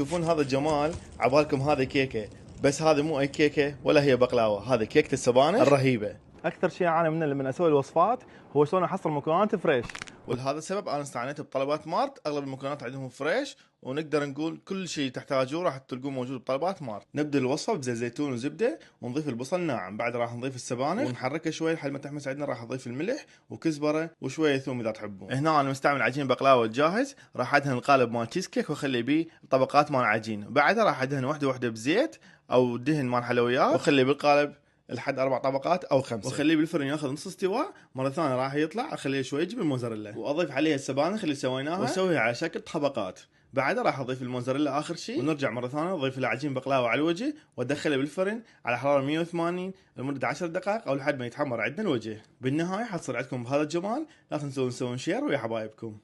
تشوفون هذا الجمال، عبالكم هذه كيكه، بس هذه مو اي كيكه ولا هي بقلاوه، هذه كيكه السبانخ الرهيبه. اكثر شيء اعاني منه لما اسوي الوصفات هو شلون احصل مكونات فريش. ولهذا السبب انا استعنيت بطلبات مارت، اغلب المكونات عندهم فريش، ونقدر نقول كل شيء تحتاجوه راح تلقوه موجود بطلبات مارت. نبدا الوصفه بزيت زيتون وزبده، ونضيف البصل ناعم، بعد راح نضيف السبانخ ونحركه شوي لحد ما تحمس عندنا. راح نضيف الملح وكزبره وشويه ثوم اذا تحبون. هنا انا مستعمل عجين بقلاوه جاهز، راح ادهن القالب مال تشيز كيك واخلي بيه طبقات مال عجين، بعدها راح ادهن واحده واحده بزيت او دهن مال حلويات، واخلي بالقالب لحد 4 طبقات او 5، واخليه بالفرن ياخذ نص استواء. مره ثانيه راح يطلع اخليه شوي جبن موزاريلا، واضيف عليها السبانخ اللي سويناها واسويها على شكل طبقات. بعدها راح اضيف الموزاريلا اخر شيء، ونرجع مره ثانيه اضيف له عجين بقلاوه على الوجه، وادخله بالفرن على حراره 180 لمده 10 دقائق او لحد ما يتحمر عندنا الوجه. بالنهايه حتصير عندكم بهذا الجمال. لا تنسون تسوون شير ويا حبايبكم.